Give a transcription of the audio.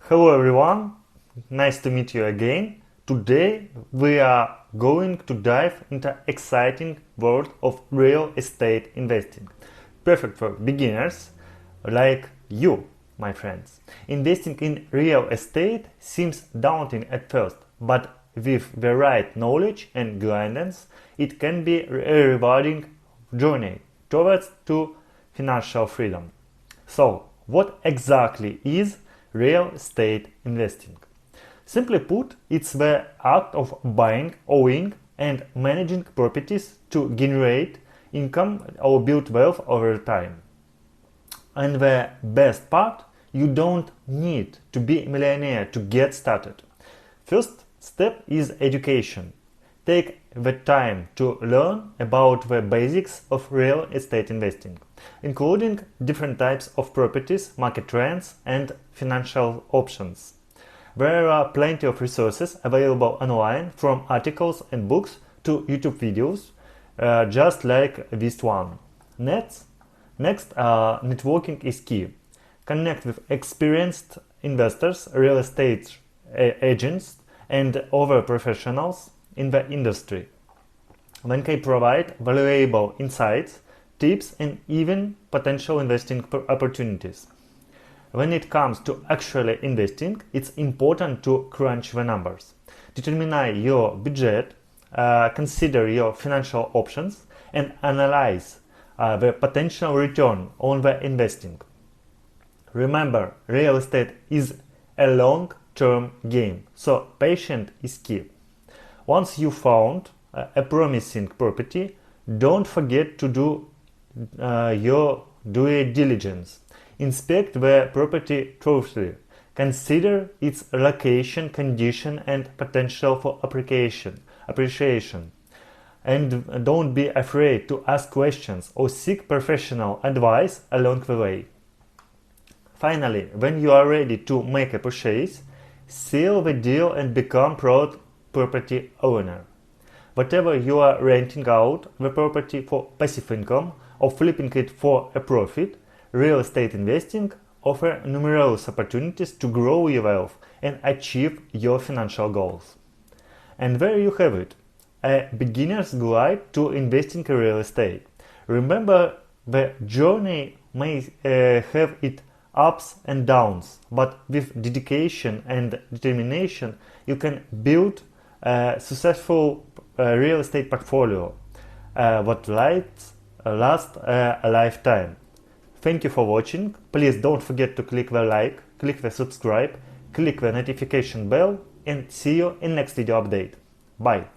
Hello everyone, nice to meet you again. Today we are going to dive into exciting world of real estate investing. Perfect for beginners like you, my friends. Investing in real estate seems daunting at first, but with the right knowledge and guidance, it can be a rewarding journey towards to financial freedom. So, what exactly is real estate investing? Simply put, it's the act of buying, owning, and managing properties to generate income or build wealth over time. And the best part, you don't need to be a millionaire to get started. First step is education. Take the time to learn about the basics of real estate investing, including different types of properties, market trends, and financial options. There are plenty of resources available online, from articles and books to YouTube videos, just like this one. Next, networking is key. Connect with experienced investors, real estate agents, and other professionals in the industry. They can provide valuable insights, tips, and even potential investing opportunities. When it comes to actually investing, it's important to crunch the numbers. Determine your budget, consider your financial options, and analyze the potential return on the investing. Remember, real estate is a long-term game, so patience is key. Once you found a promising property, don't forget to do your due diligence. Inspect the property thoroughly. Consider its location, condition, and potential for appreciation. And don't be afraid to ask questions or seek professional advice along the way. Finally, when you are ready to make a purchase, seal the deal and become proud property owner. Whatever you are renting out the property for passive income or flipping it for a profit, real estate investing offers numerous opportunities to grow your wealth and achieve your financial goals. And there you have it, a beginner's guide to investing in real estate. Remember, the journey may have its ups and downs, but with dedication and determination, you can build a successful real estate portfolio that lasts a lifetime. Thank you for watching. Please don't forget to click the like, click the subscribe, click the notification bell, and see you in next video update. Bye.